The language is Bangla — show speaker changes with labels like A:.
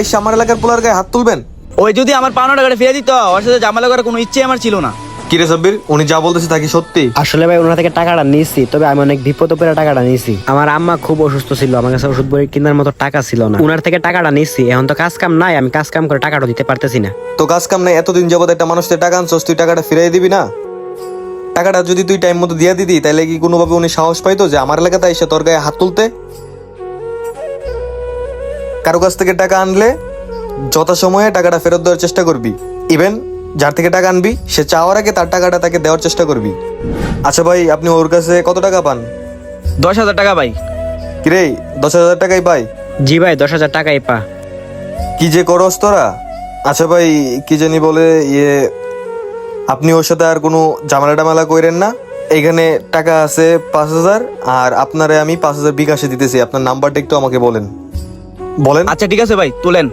A: এসে আমার এলাকার পোলার গায়ে হাত তুলবেন?
B: ওই যদি আমার পাওনা টাকাটা ফিরে দিত, ওর সাথে ঝামেলা করার কোনো ইচ্ছে আমার ছিল না।
A: কিরে সাব্বির, উনি যা বলতেছে তা কি সত্যি?
C: আসলে ভাই ওনার থেকে টাকাটা নিয়েছি, তবে আমি অনেক বিপদ পড়ে টাকাটা নিয়েছি। আমার আম্মা খুব অসুস্থ ছিল, আমার কাছে ওষুধ বই কেনার মতো টাকা ছিল না। ওনার থেকে টাকাটা নিয়েছি, এখন তো কাজ কাম নাই, আমি কাজ কাম করে টাকাটা দিতে পারতেছি না।
A: তো কাজ কাম নাই, এতদিন যাবত একটা মানুষের টাকা আনছস, তুই টাকাটা ফিরাই দিবি না? টাকাটা যদি তুই টাইম মতো দিয়ে দিতি, তাহলে কি কোনোভাবে উনি সাহস পাইতো যে আমার এলাকাতে এসে তোর গায়ে হাত তুলতে? কারো কাছ থেকে টাকা আনলে যথাসময়ে টাকাটা ফেরত দেওয়ার চেষ্টা করবি। ইভেন যার থেকে টাকা আনবি সে চাওয়ার আগে তার টাকাটা তাকে দেওয়ার চেষ্টা করবি। আচ্ছা ভাই, আপনি ওর কাছে কত টাকা পান?
B: 10,000 টাকা ভাই।
A: কিরে, 10,000 টাকাই পাই?
C: জি ভাই, 10,000 টাকাই পা।
A: কি যে করস তোরা। আচ্ছা ভাই, কি জানি বলে আপনি ওর সাথে আর কোনো ঝামেলা টামেলা কইরেন না। এইখানে টাকা আছে 5,000, আর আপনারে আমি 5,000 বিকাশে দিতেছি। আপনার নাম্বারটা একটু আমাকে বলেন।
B: আচ্ছা ঠিক আছে ভাই, তুলেন।